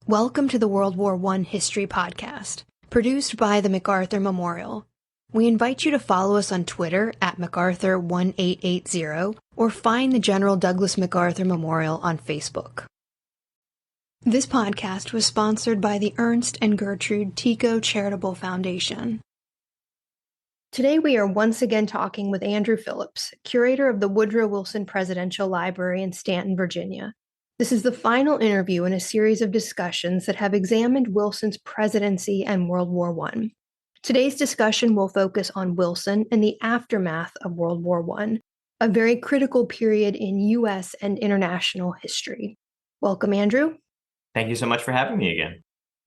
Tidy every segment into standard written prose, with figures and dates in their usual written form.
Welcome to the World War I History Podcast, produced by the MacArthur Memorial. We invite you to follow us on Twitter at MacArthur1880 or find the General Douglas MacArthur Memorial on Facebook. This podcast was sponsored by the Ernst and Gertrude Tico Charitable Foundation. Today we are once again talking with Andrew Phillps, curator of the Woodrow Wilson Presidential Library in Staunton, Virginia. This is the final interview in a series of discussions that have examined Wilson's presidency and World War I. Today's discussion will focus on Wilson and the aftermath of World War I, a very critical period in U.S. and international history. Welcome, Andrew. Thank you so much for having me again.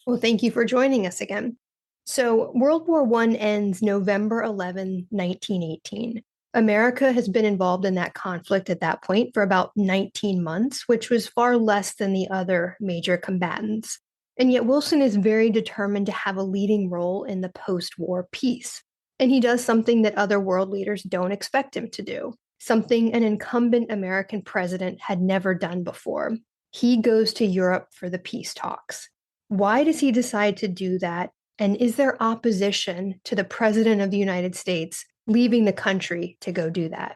Well, thank you for joining us again. So, World War I ends November 11, 1918. America has been involved in that conflict at that point for about 19 months, which was far less than the other major combatants. And yet Wilson is very determined to have a leading role in the post-war peace. And he does something that other world leaders don't expect him to do, something an incumbent American president had never done before. He goes to Europe for the peace talks. Why does he decide to do that? And is there opposition to the President of the United States leaving the country to go do that?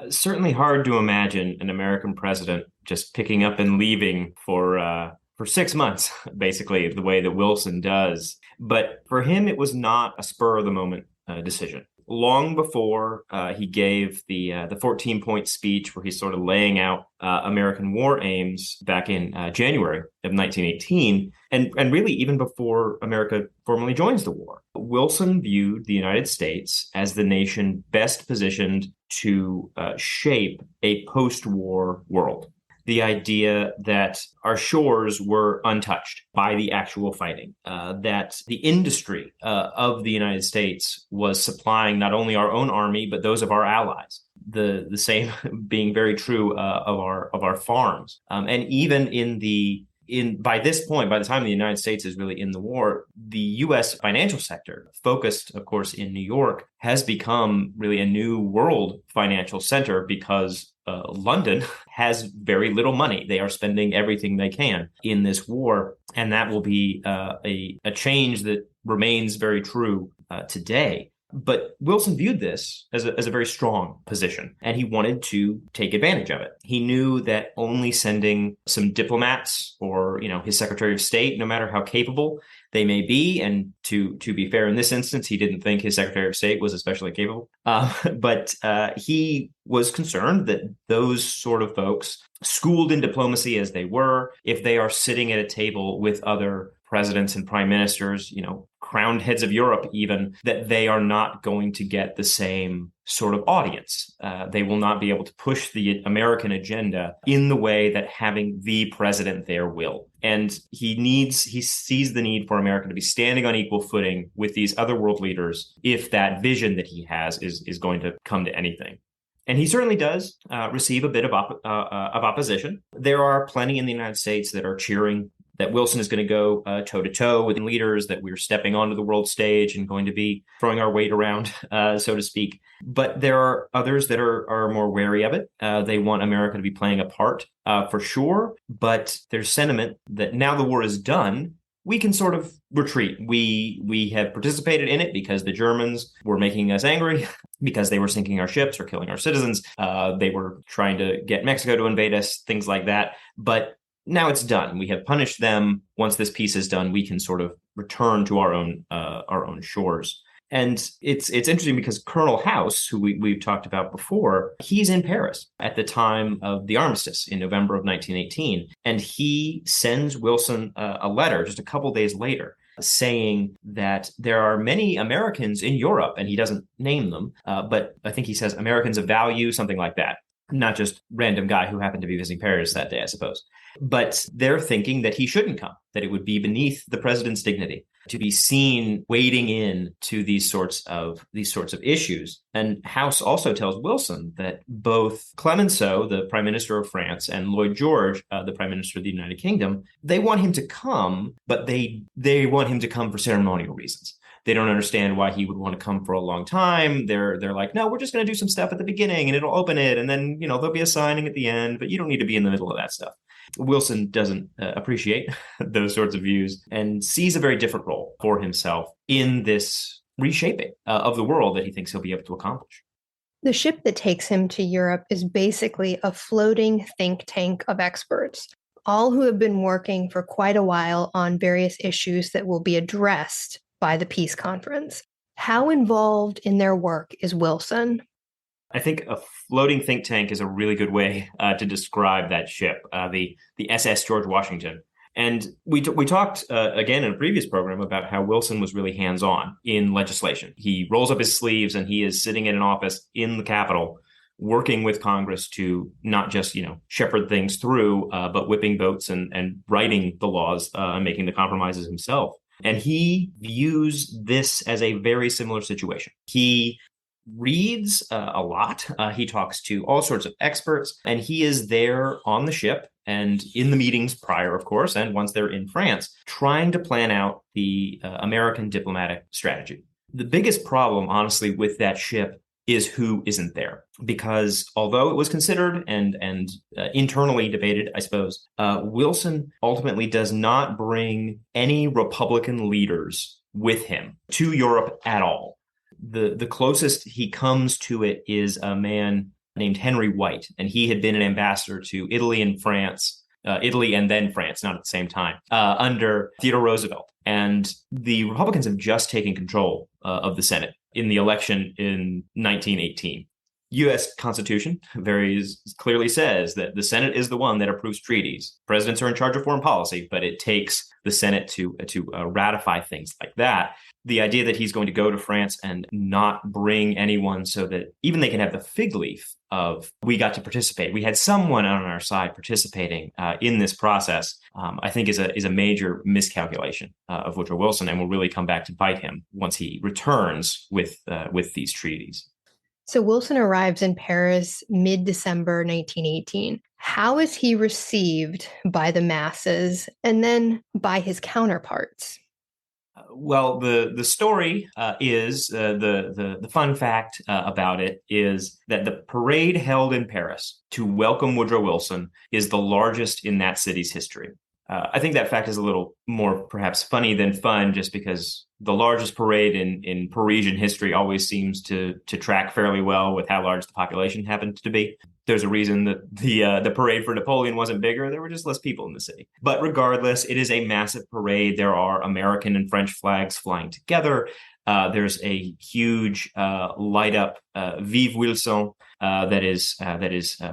Certainly hard to imagine an American president just picking up and leaving for 6 months, basically, the way that Wilson does. But for him, it was not a spur-of-the-moment decision. Long before he gave the 14-point speech where he's sort of laying out American war aims back in January of 1918, and really even before America formally joins the war, Wilson viewed the United States as the nation best positioned to shape a post-war world. The idea that our shores were untouched by the actual fighting, that the industry of the United States was supplying not only our own army, but those of our allies. The same being very true of our farms. And even by this point, by the time the United States is really in the war, the U.S. financial sector, focused, of course, in New York, has become really a new world financial center because London has very little money. They are spending everything they can in this war. And that will be a change that remains very true today. But Wilson viewed this as a very strong position, and he wanted to take advantage of it. He knew that only sending some diplomats or, his Secretary of State, no matter how capable they may be, and to be fair, in this instance, he didn't think his Secretary of State was especially capable. But he was concerned that those sort of folks, schooled in diplomacy as they were, if they are sitting at a table with other presidents and prime ministers, crowned heads of Europe even, that they are not going to get the same sort of audience. They will not be able to push the American agenda in the way that having the president there will. And he sees the need for America to be standing on equal footing with these other world leaders if that vision that he has is going to come to anything. And he certainly does receive a bit of opposition. There are plenty in the United States that are cheering that Wilson is going to go toe-to-toe with leaders, that we're stepping onto the world stage and going to be throwing our weight around, so to speak. But there are others that are more wary of it. They want America to be playing a part, for sure. But there's sentiment that now the war is done, we can sort of retreat. We have participated in it because the Germans were making us angry, because they were sinking our ships or killing our citizens. They were trying to get Mexico to invade us, things like that. But now it's done. We have punished them. Once this peace is done, we can sort of return to our own shores. And it's interesting because Colonel House, who we've talked about before, he's in Paris at the time of the armistice in November of 1918. And he sends Wilson a letter just a couple days later saying that there are many Americans in Europe, and he doesn't name them, but I think he says Americans of value, something like that. Not just random guy who happened to be visiting Paris that day, I suppose. But they're thinking that he shouldn't come, that it would be beneath the president's dignity to be seen wading in to these sorts of issues. And House also tells Wilson that both Clemenceau, the Prime Minister of France, and Lloyd George, the Prime Minister of the United Kingdom, they want him to come, but they want him to come for ceremonial reasons. They don't understand why he would want to come for a long time. They're like, no, we're just going to do some stuff at the beginning and it'll open it. And then, there'll be a signing at the end, but you don't need to be in the middle of that stuff. Wilson doesn't appreciate those sorts of views and sees a very different role for himself in this reshaping of the world that he thinks he'll be able to accomplish. The ship that takes him to Europe is basically a floating think tank of experts, all who have been working for quite a while on various issues that will be addressed by the peace conference. How involved in their work is Wilson? I think a floating think tank is a really good way to describe that ship, the SS George Washington. And we talked again in a previous program about how Wilson was really hands-on in legislation. He rolls up his sleeves and he is sitting in an office in the Capitol working with Congress to not just, shepherd things through, but whipping votes and writing the laws and making the compromises himself. And he views this as a very similar situation. He reads a lot. He talks to all sorts of experts, and he is there on the ship and in the meetings prior, of course, and once they're in France, trying to plan out the American diplomatic strategy. The biggest problem, honestly, with that ship is who isn't there. Because although it was considered and internally debated, I suppose, Wilson ultimately does not bring any Republican leaders with him to Europe at all. The closest he comes to it is a man named Henry White, and he had been an ambassador to Italy and France, Italy and then France, not at the same time, under Theodore Roosevelt. And the Republicans have just taken control of the Senate in the election in 1918. U.S. Constitution very clearly says that the Senate is the one that approves treaties. Presidents are in charge of foreign policy, but it takes the Senate to ratify things like that. The idea that he's going to go to France and not bring anyone so that even they can have the fig leaf of we got to participate. We had someone on our side participating in this process, I think is a major miscalculation of Woodrow Wilson and will really come back to bite him once he returns with these treaties. So Wilson arrives in Paris mid-December 1918. How is he received by the masses and then by his counterparts? Well, the story is the fun fact about it is that the parade held in Paris to welcome Woodrow Wilson is the largest in that city's history. I think that fact is a little more perhaps funny than fun, just because the largest parade in Parisian history always seems to track fairly well with how large the population happened to be. There's a reason that the parade for Napoleon wasn't bigger. There were just less people in the city. But regardless, it is a massive parade. There are American and French flags flying together. There's a huge light up Vive Wilson that is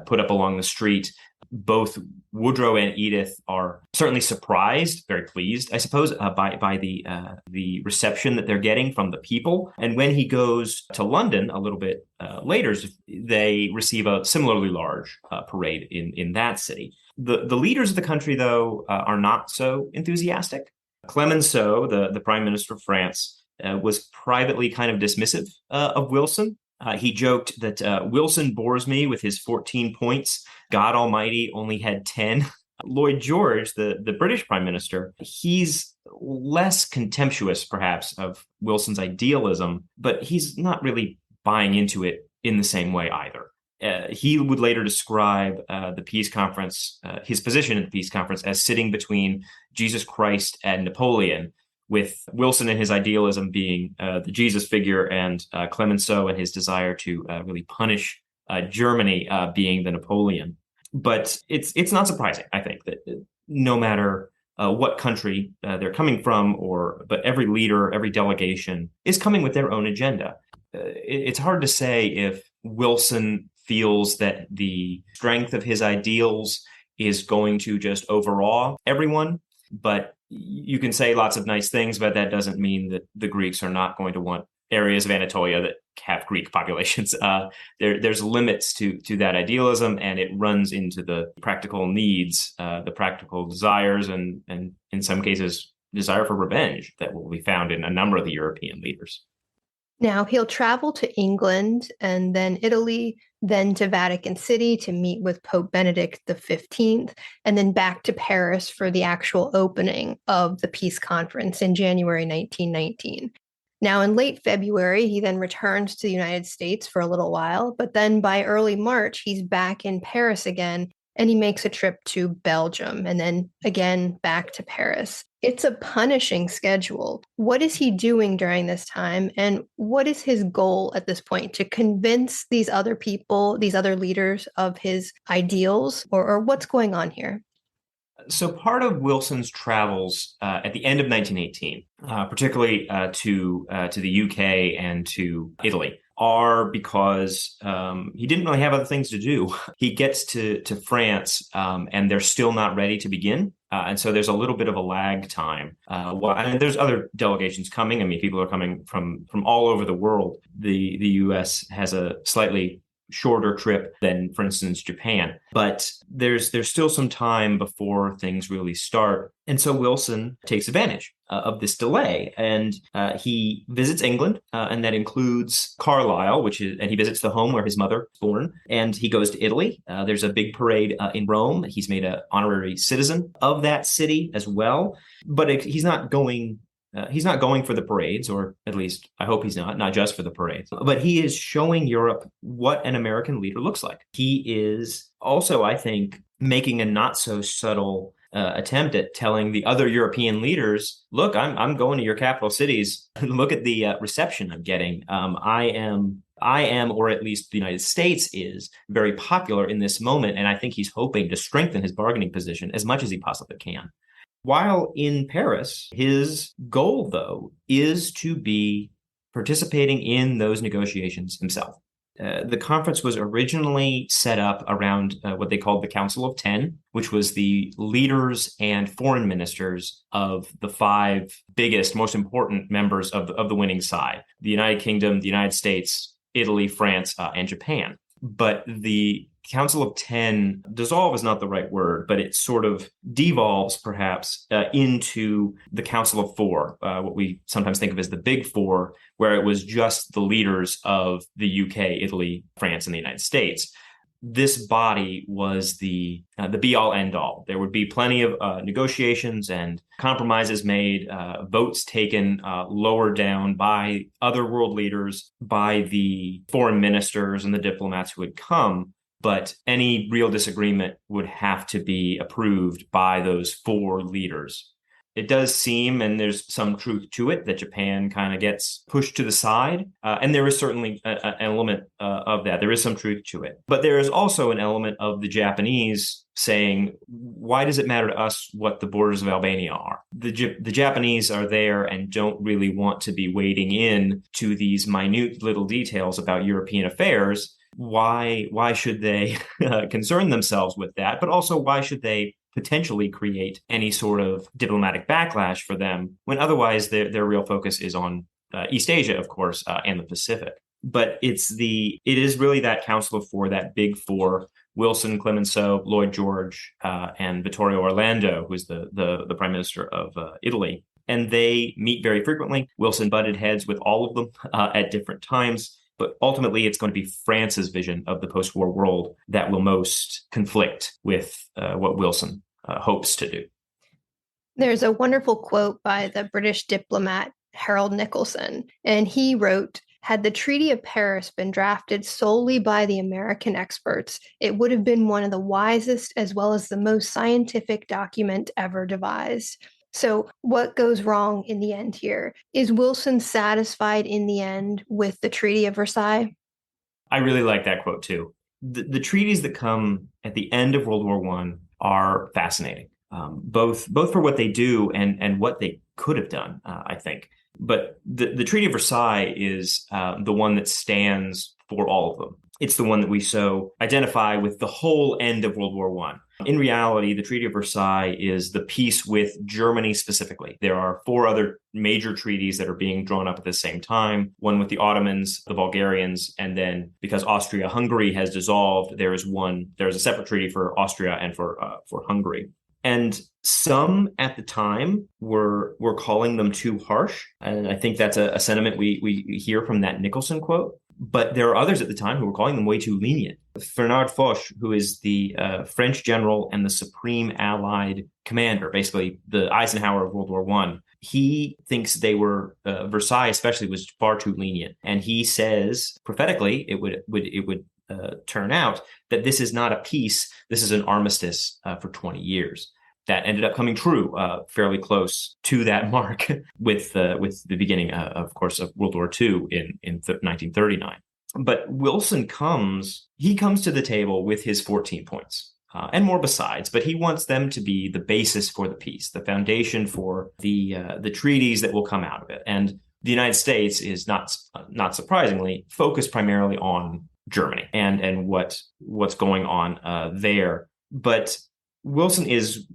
put up along the street. Both Woodrow and Edith are certainly surprised, very pleased, I suppose, by the reception that they're getting from the people. And when he goes to London a little bit later, they receive a similarly large parade in that city. The leaders of the country, though, are not so enthusiastic. Clemenceau, the Prime Minister of France, was privately kind of dismissive of Wilson. He joked that Wilson bores me with his 14 points. God Almighty only had 10. Lloyd George, the British Prime Minister, he's less contemptuous, perhaps, of Wilson's idealism, but he's not really buying into it in the same way either. He would later describe the peace conference, his position at the peace conference, as sitting between Jesus Christ and Napoleon, with Wilson and his idealism being the Jesus figure, and Clemenceau and his desire to really punish Germany being the Napoleon. But it's not surprising, I think, that no matter what country they're coming from, but every leader, every delegation is coming with their own agenda. It's hard to say if Wilson feels that the strength of his ideals is going to just overawe everyone, but you can say lots of nice things, but that doesn't mean that the Greeks are not going to want areas of Anatolia that have Greek populations. There's limits to that idealism, and it runs into the practical needs, the practical desires, and in some cases, desire for revenge that will be found in a number of the European leaders. Now, he'll travel to England and then Italy, then to Vatican City to meet with Pope Benedict XV, and then back to Paris for the actual opening of the peace conference in January 1919. Now, in late February, he then returns to the United States for a little while, but then by early March, he's back in Paris again, and he makes a trip to Belgium and then again back to Paris. It's a punishing schedule. What is he doing during this time? And what is his goal at this point? To convince these other people, these other leaders of his ideals, or what's going on here? So part of Wilson's travels at the end of 1918, particularly to the UK and to Italy, are because he didn't really have other things to do. He gets to France, and they're still not ready to begin. And so there's a little bit of a lag time. And there's other delegations coming. I mean, people are coming from all over the world. The U.S. has a slightly shorter trip than, for instance, Japan. But there's still some time before things really start. And so Wilson takes advantage of this delay, and he visits England, and that includes Carlisle, and he visits the home where his mother was born, and he goes to Italy. There's a big parade in Rome. He's made an honorary citizen of that city as well, but he's not going. He's not going for the parades, or at least I hope he's not just for the parades, but he is showing Europe what an American leader looks like. He is also, I think, making a not so subtle attempt at telling the other European leaders, look, I'm going to your capital cities. Look at the reception I'm getting. I am, or at least the United States is, very popular in this moment. And I think he's hoping to strengthen his bargaining position as much as he possibly can. While in Paris, his goal, though, is to be participating in those negotiations himself. The conference was originally set up around what they called the Council of 10, which was the leaders and foreign ministers of the 5 biggest, most important members of the winning side: the United Kingdom, the United States, Italy, France, and Japan. But the Council of 10, dissolve is not the right word, but it sort of devolves perhaps into the Council of 4, what we sometimes think of as the Big Four, where it was just the leaders of the UK, Italy, France, and the United States. This body was the be-all, end-all. There would be plenty of negotiations and compromises made, votes taken lower down by other world leaders, by the foreign ministers and the diplomats who would come. But any real disagreement would have to be approved by those 4 leaders. It does seem, and there's some truth to it, that Japan kind of gets pushed to the side. And there is certainly an element of that. There is some truth to it. But there is also an element of the Japanese saying, why does it matter to us what the borders of Albania are? The Japanese are there and don't really want to be wading in to these minute little details about European affairs. Why should they concern themselves with that? But also, why should they potentially create any sort of diplomatic backlash for them when otherwise their real focus is on East Asia, of course, and the Pacific? But it is really that Council of 4, that Big Four: Wilson, Clemenceau, Lloyd George, and Vittorio Orlando, who's the Prime Minister of Italy. And they meet very frequently. Wilson butted heads with all of them at different times. But ultimately, it's going to be France's vision of the post-war world that will most conflict with what Wilson hopes to do. There's a wonderful quote by the British diplomat Harold Nicholson, and he wrote, "Had the Treaty of Paris been drafted solely by the American experts, it would have been one of the wisest as well as the most scientific document ever devised." So what goes wrong in the end here? Is Wilson satisfied in the end with the Treaty of Versailles? I really like that quote, too. The treaties that come at the end of World War I are fascinating, both for what they do and what they could have done, I think. But the Treaty of Versailles is the one that stands for all of them. It's the one that we so identify with the whole end of World War I. In reality, the Treaty of Versailles is the peace with Germany specifically. There are 4 other major treaties that are being drawn up at the same time, one with the Ottomans, the Bulgarians, and then because Austria-Hungary has dissolved, there's a separate treaty for Austria and for Hungary. And some at the time were calling them too harsh. And I think that's a sentiment we hear from that Nicholson quote. But there are others at the time who were calling them way too lenient. Bernard Foch, who is the French general and the supreme Allied commander, basically the Eisenhower of World War I, he thinks they were, Versailles especially, was far too lenient. And he says, prophetically, it would turn out, that this is not a peace, this is an armistice for 20 years. That ended up coming true fairly close to that mark with the beginning, of course, of World War II in 1939. But Wilson comes to the table with his 14 points. And more besides, but he wants them to be the basis for the peace, the foundation for the treaties that will come out of it. And the United States is not surprisingly focused primarily on Germany and what's going on there. But Wilson is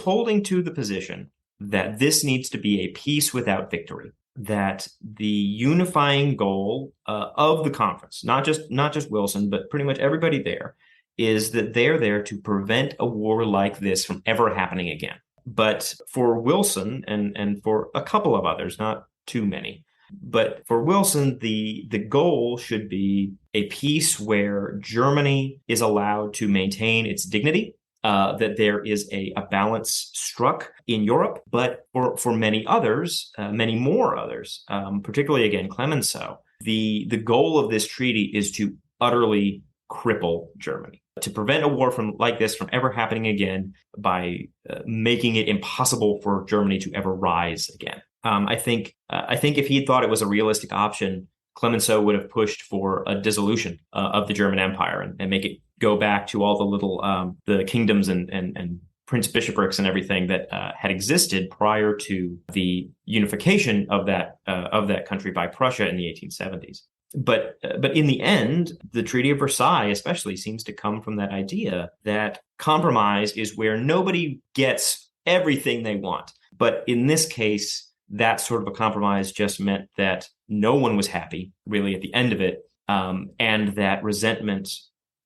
holding to the position that this needs to be a peace without victory, that the unifying goal of the conference, not just Wilson, but pretty much everybody there, is that they're there to prevent a war like this from ever happening again. But for Wilson and for a couple of others, not too many, but for Wilson, the goal should be a peace where Germany is allowed to maintain its dignity, that there is a balance struck in Europe, but for many others, many more others, particularly again Clemenceau, the goal of this treaty is to utterly cripple Germany, to prevent a war like this from ever happening again by making it impossible for Germany to ever rise again. I think if he had thought it was a realistic option, Clemenceau would have pushed for a dissolution of the German Empire and make it go back to all the little the kingdoms and prince bishoprics and everything that had existed prior to the unification of that country by Prussia in the 1870s. But in the end, the Treaty of Versailles especially seems to come from that idea that compromise is where nobody gets everything they want. But in this case, that sort of a compromise just meant that no one was happy, really, at the end of it, and that resentment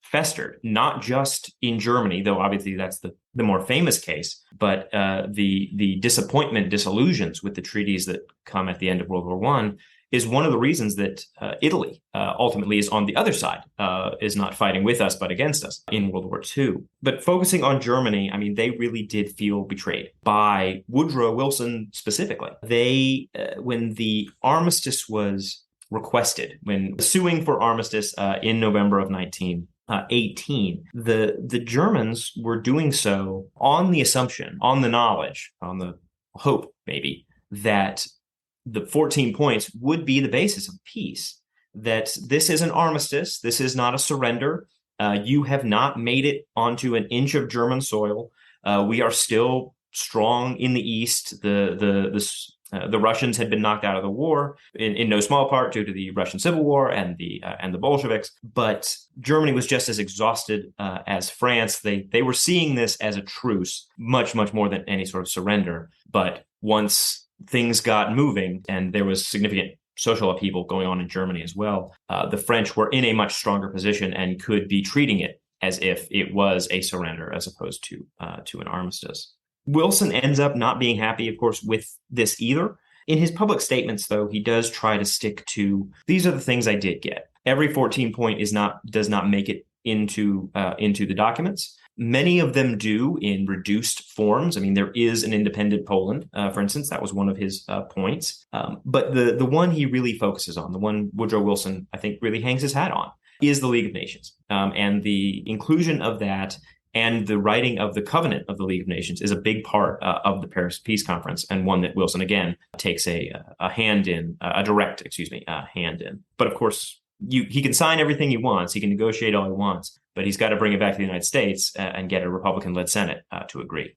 festered, not just in Germany, though obviously that's the more famous case, but the disappointment, disillusions with the treaties that come at the end of World War I is one of the reasons that Italy ultimately is on the other side, is not fighting with us, but against us in World War II. But focusing on Germany, I mean, they really did feel betrayed by Woodrow Wilson specifically. They, when the armistice was requested, when suing for armistice in November of 1918, the Germans were doing so on the assumption, on the knowledge, on the hope maybe, that the 14 points would be the basis of peace, that this is an armistice, this is not a surrender. You have not made it onto an inch of German soil. We are still strong in the East. The Russians had been knocked out of the war in no small part due to the Russian Civil War and the Bolsheviks. But Germany was just as exhausted as France. They were seeing this as a truce, much more than any sort of surrender. But once things got moving and there was significant social upheaval going on in Germany as well, the French were in a much stronger position and could be treating it as if it was a surrender as opposed to an armistice. Wilson ends up not being happy, of course, with this either. In his public statements, though, he does try to stick to, these are the things I did get. Every 14 point does not make it into the documents. Many of them do in reduced forms. I mean, there is an independent Poland, for instance. That was one of his points. But the one he really focuses on, the one Woodrow Wilson, I think, really hangs his hat on, is the League of Nations. And the inclusion of that and the writing of the Covenant of the League of Nations is a big part of the Paris Peace Conference, and one that Wilson, again, takes a direct hand in. But of course, he can sign everything he wants. He can negotiate all he wants, but he's got to bring it back to the United States and get a Republican-led Senate to agree.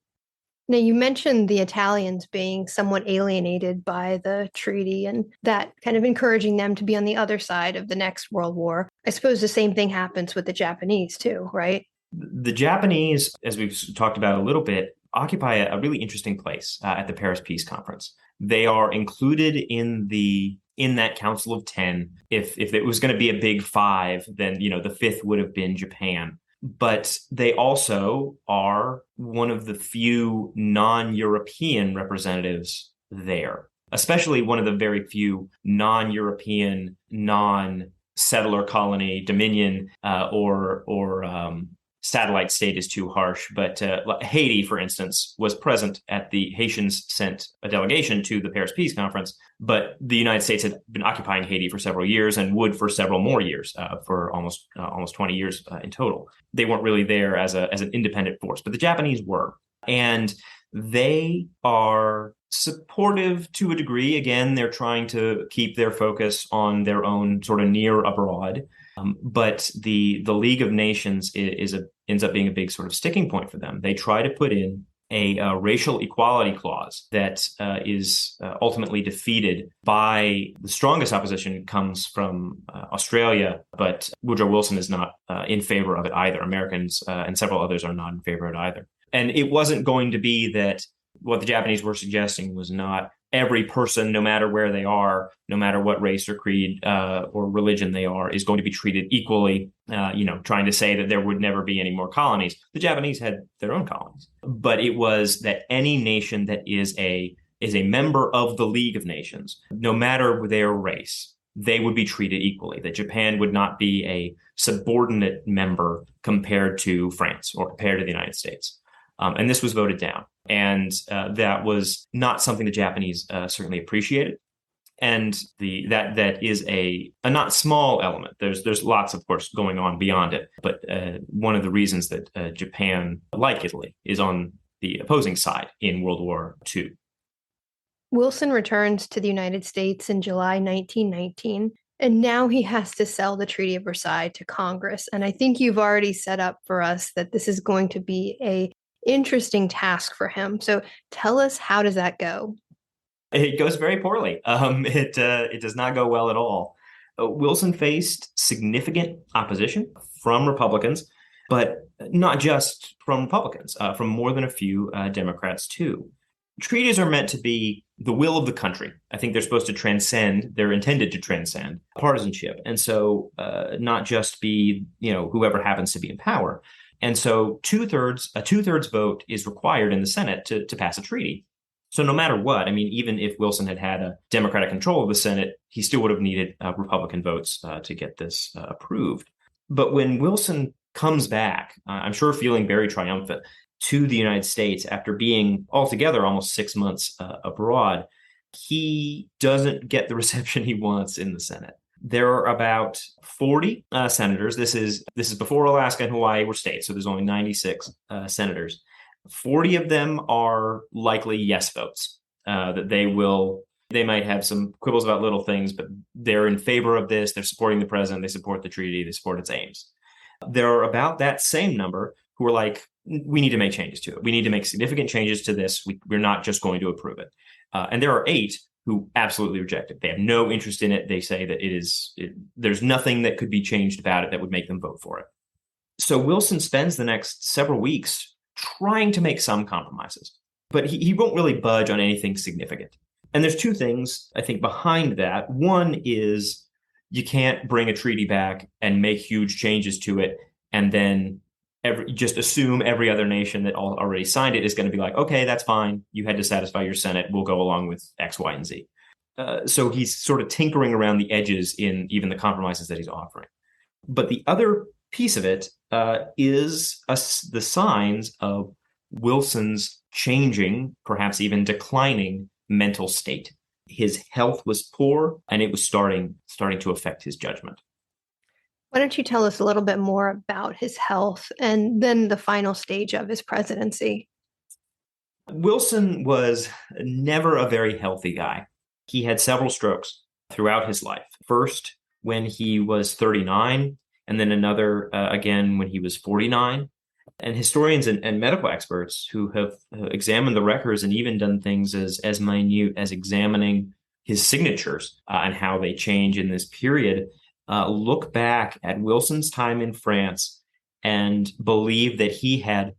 Now, you mentioned the Italians being somewhat alienated by the treaty and that kind of encouraging them to be on the other side of the next World War. I suppose the same thing happens with the Japanese too, right? The Japanese, as we've talked about a little bit, occupy a really interesting place at the Paris Peace Conference. They are included in that Council of 10. If it was going to be a big five, then the fifth would have been Japan. But they also are one of the few non-European representatives there, especially one of the very few non-European, non-settler colony, dominion, or satellite state is too harsh, but Haiti, for instance, was present at the Haitians sent a delegation to the Paris Peace Conference, but the United States had been occupying Haiti for several years and would for several more years, for almost 20 years in total. They weren't really there as an independent force, but the Japanese were. And they are supportive to a degree. Again, they're trying to keep their focus on their own sort of near abroad. But the League of Nations ends up being a big sort of sticking point for them. They try to put in a racial equality clause that is ultimately defeated by the strongest opposition comes from Australia, but Woodrow Wilson is not in favor of it either. Americans and several others are not in favor of it either. And it wasn't going to be that what the Japanese were suggesting was not every person, no matter where they are, no matter what race or creed or religion they are, is going to be treated equally, trying to say that there would never be any more colonies. The Japanese had their own colonies. But it was that any nation that is a member of the League of Nations, no matter their race, they would be treated equally, that Japan would not be a subordinate member compared to France or compared to the United States. And this was voted down. And that was not something the Japanese certainly appreciated. And that is a not small element. There's lots, of course, going on beyond it. But one of the reasons that Japan, like Italy, is on the opposing side in World War II. Wilson returns to the United States in July 1919. And now he has to sell the Treaty of Versailles to Congress. And I think you've already set up for us that this is going to be a interesting task for him. So tell us, how does that go? It goes very poorly. It does not go well at all. Wilson faced significant opposition from Republicans, but not just from Republicans, from more than a few Democrats too. Treaties are meant to be the will of the country. I think they're supposed to transcend, they're intended to transcend partisanship. And so not just be, whoever happens to be in power. And so a two-thirds vote is required in the Senate to pass a treaty. So no matter what, even if Wilson had had a Democratic control of the Senate, he still would have needed Republican votes to get this approved. But when Wilson comes back, I'm sure feeling very triumphant, to the United States after being altogether almost 6 months abroad, he doesn't get the reception he wants in the Senate. There are about 40 senators. This is before Alaska and Hawaii were states, so there's only 96 senators. 40 of them are likely yes votes, that they might have some quibbles about little things, but they're in favor of this. They're supporting the president. They support the treaty. They support its aims. There are about that same number who are like, we need to make changes to it. We need to make significant changes to this. We're not just going to approve it. And there are 8 who absolutely reject it. They have no interest in it. They say that there's nothing that could be changed about it that would make them vote for it. So Wilson spends the next several weeks trying to make some compromises, but he won't really budge on anything significant. And there's 2 things, I think, behind that. One is you can't bring a treaty back and make huge changes to it and then just assume every other nation that already signed it is going to be like, okay, that's fine. You had to satisfy your Senate. We'll go along with X, Y, and Z. So he's sort of tinkering around the edges in even the compromises that he's offering. But the other piece of it is the signs of Wilson's changing, perhaps even declining mental state. His health was poor, and it was starting to affect his judgment. Why don't you tell us a little bit more about his health and then the final stage of his presidency? Wilson was never a very healthy guy. He had several strokes throughout his life. First, when he was 39, and then another again when he was 49. And historians and medical experts who have examined the records and even done things as minute as examining his signatures and how they change in this period look back at Wilson's time in France and believe that he had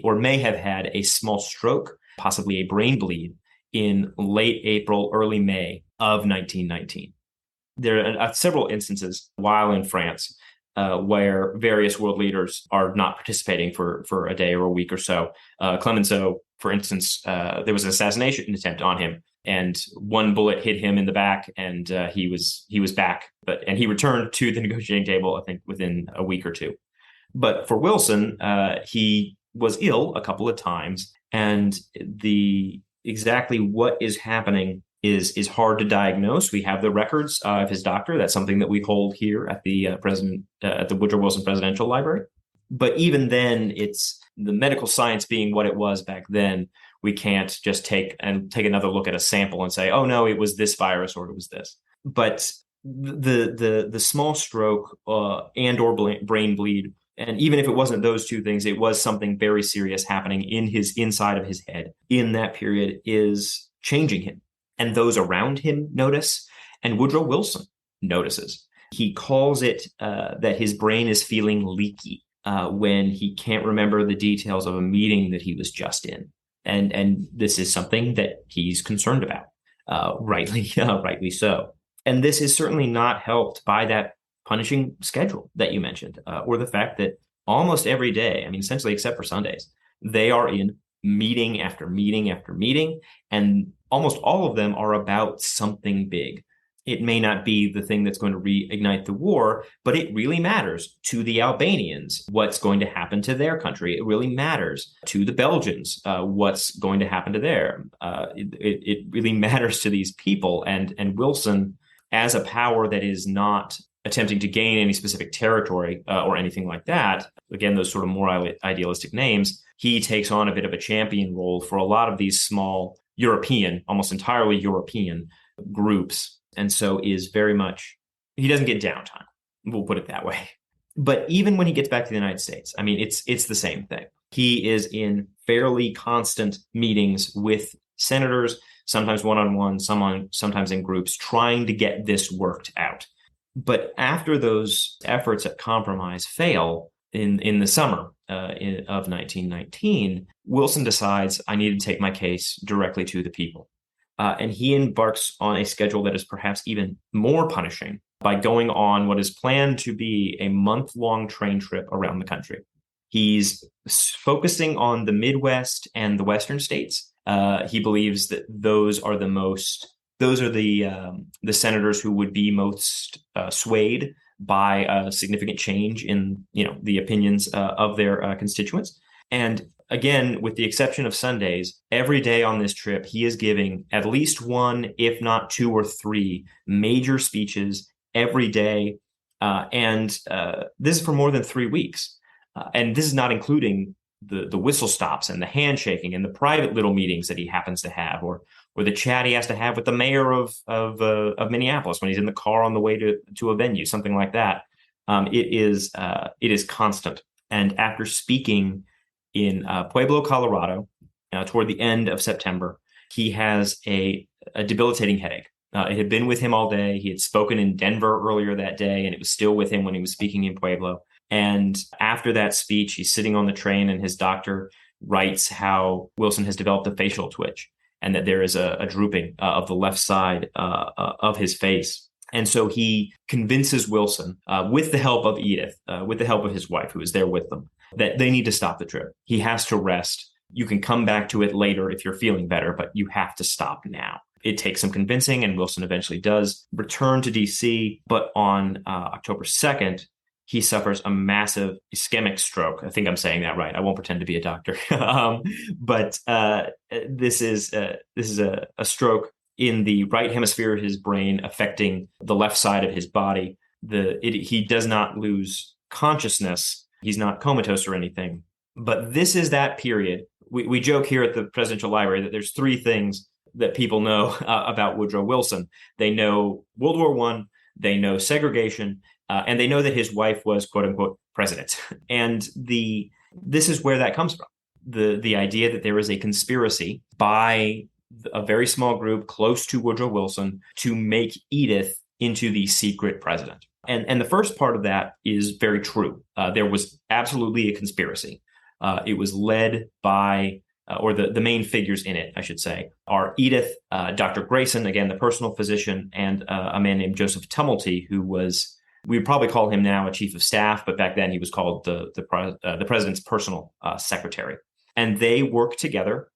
or may have had a small stroke, possibly a brain bleed, in late April, early May of 1919. There are several instances while in France where various world leaders are not participating for a day or a week or so. Clemenceau, for instance, there was an assassination attempt on him, and one bullet hit him in the back, and he was back. And he returned to the negotiating table, I think, within a week or two. But for Wilson, he was ill a couple of times, and the exactly what is happening is hard to diagnose. We have the records of his doctor. That's something that we hold here at the at the Woodrow Wilson Presidential Library. But even then, it's the medical science being what it was back then. We can't just take another look at a sample and say, oh no, it was this virus or it was this. But the small stroke and or brain bleed, and even if it wasn't those two things, it was something very serious happening in his inside of his head in that period, is changing him. And those around him notice, and Woodrow Wilson notices. He calls it that his brain is feeling leaky when he can't remember the details of a meeting that he was just in. And this is something that he's concerned about, rightly so. And this is certainly not helped by that punishing schedule that you mentioned, or the fact that almost every day, I mean, essentially except for Sundays, they are in meeting after meeting after meeting, and almost all of them are about something big. It may not be the thing that's going to reignite the war, but it really matters to the Albanians what's going to happen to their country. It really matters to the Belgians what's going to happen to their. It really matters to these people. And Wilson, as a power that is not attempting to gain any specific territory or anything like that, again, those sort of more idealistic names, he takes on a bit of a champion role for a lot of these small European, almost entirely European groups. And so is very much, he doesn't get downtime. We'll put it that way. But even when he gets back to the United States, I mean, it's the same thing. He is in fairly constant meetings with senators, sometimes one-on-one, sometimes in groups, trying to get this worked out. But after those efforts at compromise fail in the summer of 1919, Wilson decides, I need to take my case directly to the people. And he embarks on a schedule that is perhaps even more punishing by going on what is planned to be a month-long train trip around the country. He's focusing on the Midwest and the Western states. He believes that those are the senators who would be most swayed by a significant change in the opinions of their constituents. And again, with the exception of Sundays, every day on this trip, he is giving at least one, if not two or three major speeches every day. And this is for more than 3 weeks. And this is not including the whistle stops and the handshaking and the private little meetings that he happens to have, or the chat he has to have with the mayor of Minneapolis when he's in the car on the way to a venue, something like that. It is constant. And after speaking in Pueblo, Colorado, toward the end of September, he has a debilitating headache. It had been with him all day. He had spoken in Denver earlier that day, and it was still with him when he was speaking in Pueblo. And after that speech, he's sitting on the train, and his doctor writes how Wilson has developed a facial twitch, and that there is a drooping of the left side of his face. And so he convinces Wilson, with the help of Edith, with the help of his wife, who is there with them, that they need to stop the trip. He has to rest. You can come back to it later if you're feeling better, but you have to stop now. It takes some convincing, and Wilson eventually does return to D.C., but on October 2nd, he suffers a massive ischemic stroke. I think I'm saying that right. I won't pretend to be a doctor. But this is a stroke in the right hemisphere of his brain, affecting the left side of his body. He does not lose consciousness. He's not comatose or anything. But this is that period. We joke here at the Presidential Library that there's 3 things that people know about Woodrow Wilson. They know World War I, they know segregation, and they know that his wife was, quote unquote, president. And this is where that comes from. The idea that there is a conspiracy by a very small group close to Woodrow Wilson to make Edith into the secret president. And the first part of that is very true. There was absolutely a conspiracy. It was led by, or the main figures in it, I should say, are Edith, Dr. Grayson, again, the personal physician, and a man named Joseph Tumulty, who was, we would probably call him now a chief of staff, but back then he was called the president's personal secretary. And they work together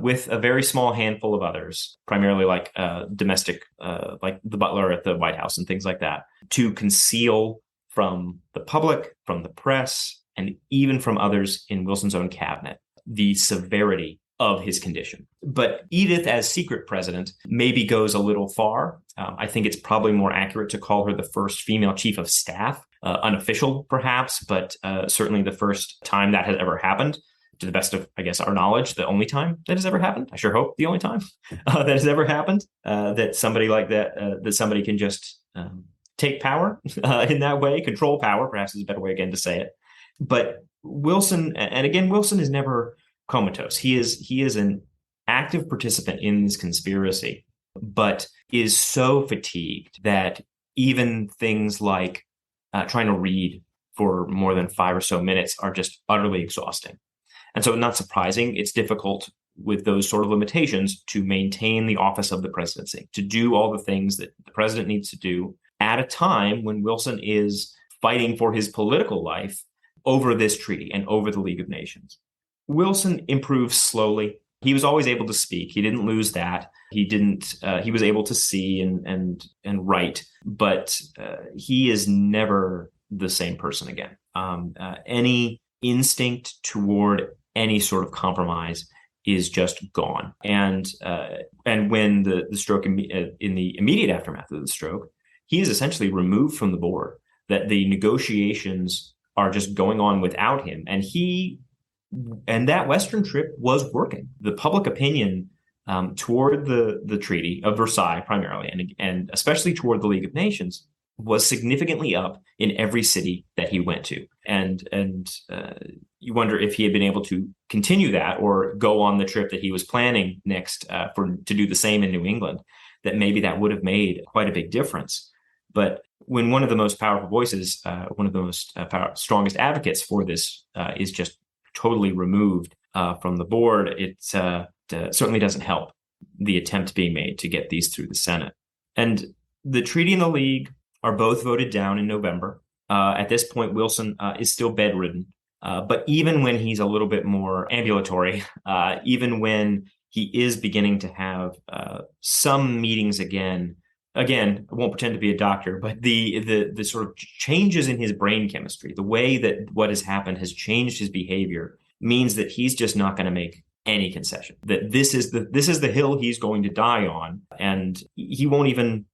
with a very small handful of others, primarily like domestic, like the butler at the White House and things like that, to conceal from the public, from the press, and even from others in Wilson's own cabinet, the severity of his condition. But Edith, as secret president, maybe goes a little far. I think it's probably more accurate to call her the first female chief of staff, unofficial perhaps, but certainly the first time that has ever happened. To the best of, I guess, our knowledge, the only time that has ever happened. I sure hope the only time that has ever happened, that somebody like that, that somebody can just take power in that way, control power, perhaps is a better way again to say it. But Wilson, and again, Wilson is never comatose. He is an active participant in this conspiracy, but is so fatigued that even things like trying to read for more than 5 or so minutes are just utterly exhausting. And so, not surprising, it's difficult with those sort of limitations to maintain the office of the presidency, to do all the things that the president needs to do at a time when Wilson is fighting for his political life over this treaty and over the League of Nations. Wilson improves slowly. He was always able to speak. He didn't lose that. He was able to see and write, but he is never the same person again. Any instinct toward any sort of compromise is just gone. And when the stroke in the immediate aftermath of the stroke, he is essentially removed from the board. That the negotiations are just going on without him, and that Western trip was working. The public opinion toward the Treaty of Versailles primarily, and especially toward the League of Nations, was significantly up in every city that he went to. And you wonder if he had been able to continue that or go on the trip that he was planning next to do the same in New England, that maybe that would have made quite a big difference. But when one of the most powerful voices, one of the most strongest advocates for this is just totally removed from the board, it certainly doesn't help the attempt being made to get these through the Senate. And the treaty and the League are both voted down in November. At this point, Wilson is still bedridden. But even when he's a little bit more ambulatory, even when he is beginning to have some meetings again, I won't pretend to be a doctor, but the sort of changes in his brain chemistry, the way that what has happened has changed his behavior, means that he's just not going to make any concession. That this is the hill he's going to die on, and he won't even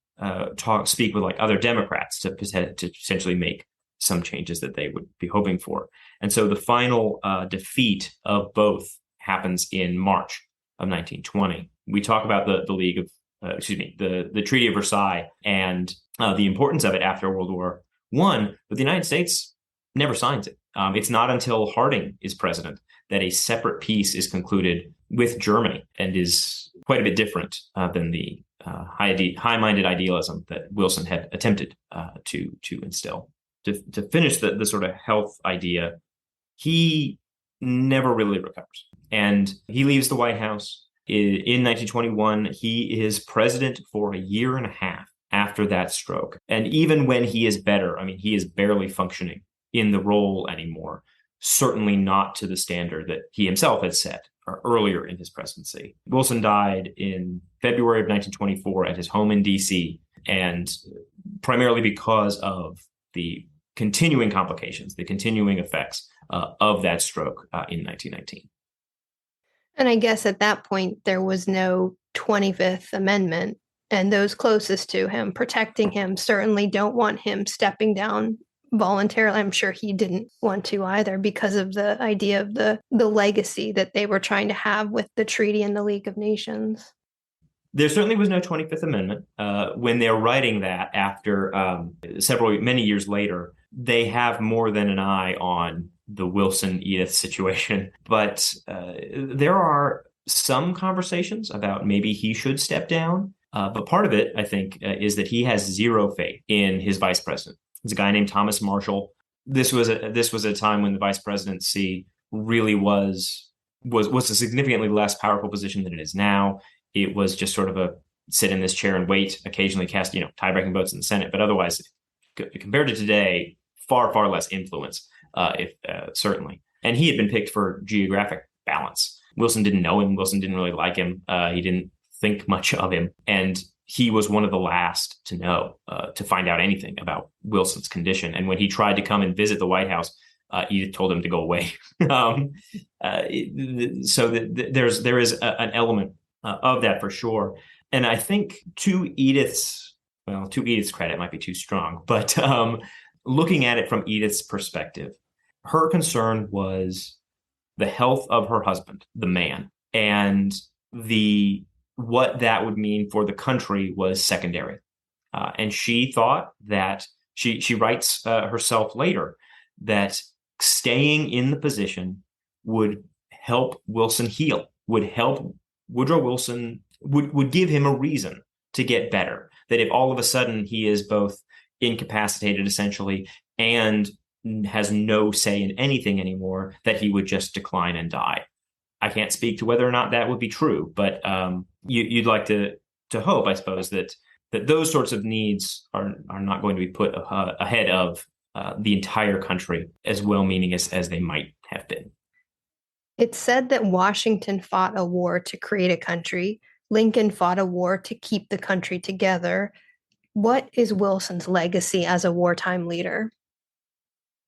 speak with like other Democrats to potentially make some changes that they would be hoping for. And so the final defeat of both happens in March of 1920. We talk about the League of the Treaty of Versailles and the importance of it after World War I, but the United States never signs it. It's not until Harding is president that a separate peace is concluded with Germany, and is quite a bit different than the high-minded idealism that Wilson had attempted to instill. To finish the sort of health idea, he never really recovers, and he leaves the White House. In 1921, he is president for a year and a half after that stroke. And even when he is better, I mean, he is barely functioning in the role anymore, certainly not to the standard that he himself had set earlier in his presidency. Wilson died in February of 1924 at his home in D.C., and primarily because of the continuing complications, the continuing effects of that stroke in 1919. And I guess at that point, there was no 25th Amendment, and those closest to him, protecting him, certainly don't want him stepping down voluntarily. I'm sure he didn't want to either, because of the idea of the legacy that they were trying to have with the treaty and the League of Nations. There certainly was no 25th Amendment. When they're writing that after many years later, they have more than an eye on the Wilson-Edith situation. But there are some conversations about maybe he should step down. But part of it, I think, is that he has zero faith in his vice president. It's a guy named Thomas Marshall. This was a time when the vice presidency really was a significantly less powerful position than it is now. It was just sort of a sit in this chair and wait, occasionally cast, tie-breaking votes in the Senate, but otherwise, compared to today, far, far less influence, certainly. And he had been picked for geographic balance. Wilson didn't know him. Wilson didn't really like him. He didn't think much of him. And he was one of the last to know, to find out anything about Wilson's condition. And when he tried to come and visit the White House Edith told him to go away. So there is an element of that for sure. And I think to Edith's credit might be too strong, but looking at it from Edith's perspective, her concern was the health of her husband, the man, and what that would mean for the country was secondary. And she thought that she writes herself later that staying in the position would help Wilson heal, would help Woodrow Wilson, would give him a reason to get better. That if all of a sudden he is both incapacitated essentially and has no say in anything anymore, that he would just decline and die. I can't speak to whether or not that would be true, but you'd like to hope, I suppose, that those sorts of needs are not going to be put ahead of the entire country, as well-meaning as they might have been. It's said that Washington fought a war to create a country. Lincoln fought a war to keep the country together. What is Wilson's legacy as a wartime leader?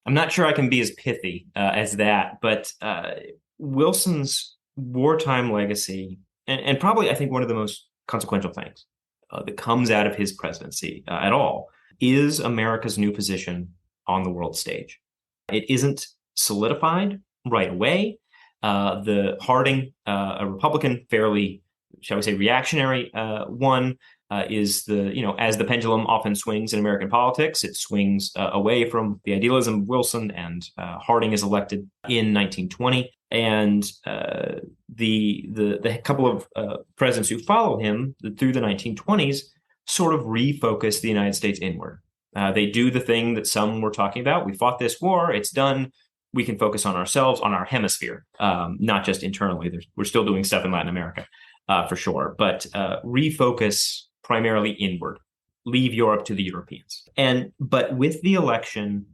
I'm not sure I can be as pithy as that, but Wilson's wartime legacy, and probably I think one of the most consequential things that comes out of his presidency at all, is America's new position on the world stage. It isn't solidified right away. The Harding, a Republican, fairly, shall we say, reactionary one, is as the pendulum often swings in American politics, it swings away from the idealism of Wilson, and Harding is elected in 1920. And the couple of presidents who follow him through the 1920s sort of refocus the United States inward. They do the thing that some were talking about. We fought this war. It's done. We can focus on ourselves, on our hemisphere, not just internally. We're still doing stuff in Latin America, for sure, but refocus primarily inward. Leave Europe to the Europeans. But with the election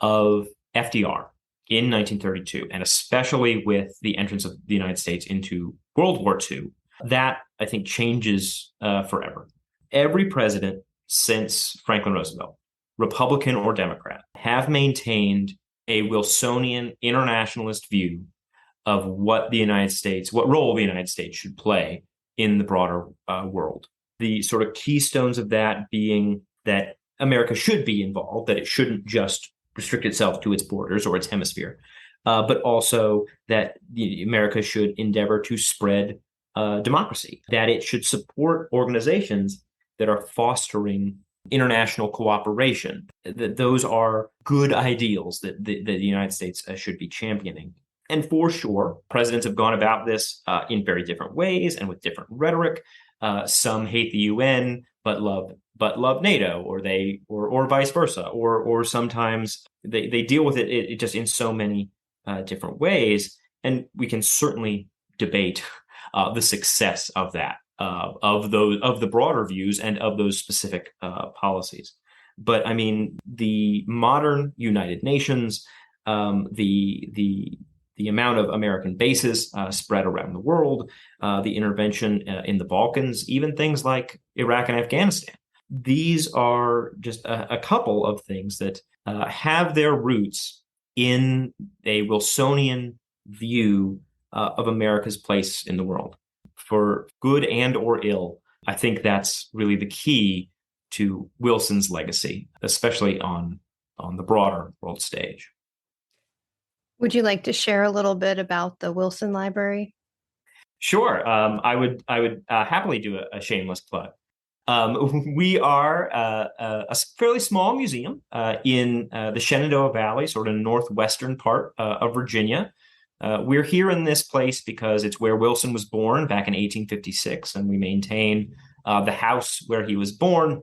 of FDR in 1932, and especially with the entrance of the United States into World War II, that I think changes forever. Every president since Franklin Roosevelt, Republican or Democrat, have maintained a Wilsonian internationalist view of what role the United States should play in the broader world. The sort of keystones of that being that America should be involved, that it shouldn't just restrict itself to its borders or its hemisphere, but also that America should endeavor to spread democracy, that it should support organizations that are fostering international cooperation. That those are good ideals that the United States should be championing. And for sure, presidents have gone about this in very different ways and with different rhetoric. Some hate the UN but love NATO, or vice versa, or sometimes they deal with it just in so many different ways. And we can certainly debate the success of that, of the broader views and of those specific policies. But I mean, the modern United Nations, the amount of American bases spread around the world, the intervention in the Balkans, even things like Iraq and Afghanistan. These are just a couple of things that have their roots in a Wilsonian view of America's place in the world. For good and or ill, I think that's really the key to Wilson's legacy, especially on the broader world stage. Would you like to share a little bit about the Wilson Library? Sure. I would happily do a shameless plug. We are a fairly small museum in the Shenandoah Valley, sort of northwestern part of Virginia. We're here in this place because it's where Wilson was born back in 1856, and we maintain the house where he was born,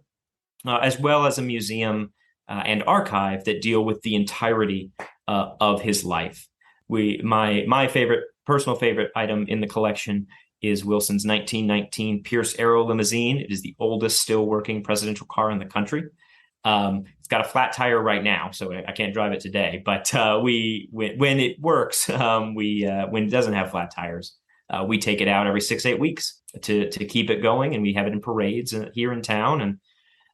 as well as a museum and archive that deal with the entirety of his life. My personal favorite item in the collection is Wilson's 1919 Pierce Arrow limousine. It is the oldest still working presidential car in the country. It's got a flat tire right now, so I can't drive it today. But when it works, when it doesn't have flat tires, we take it out every 6-8 weeks to keep it going, and we have it in parades here in town.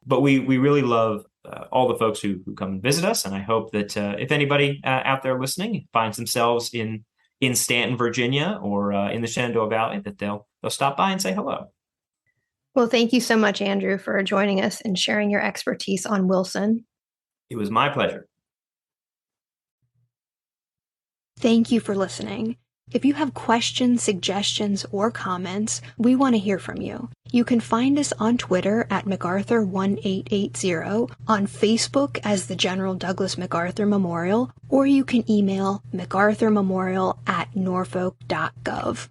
But we really love all the folks who come and visit us. And I hope that if anybody out there listening finds themselves in Staunton, Virginia, or in the Shenandoah Valley, that they'll stop by and say hello. Well, thank you so much, Andrew, for joining us and sharing your expertise on Wilson. It was my pleasure. Thank you for listening. If you have questions, suggestions, or comments, we want to hear from you. You can find us on Twitter at MacArthur1880, on Facebook as the General Douglas MacArthur Memorial, or you can email MacArthurMemorial@norfolk.gov.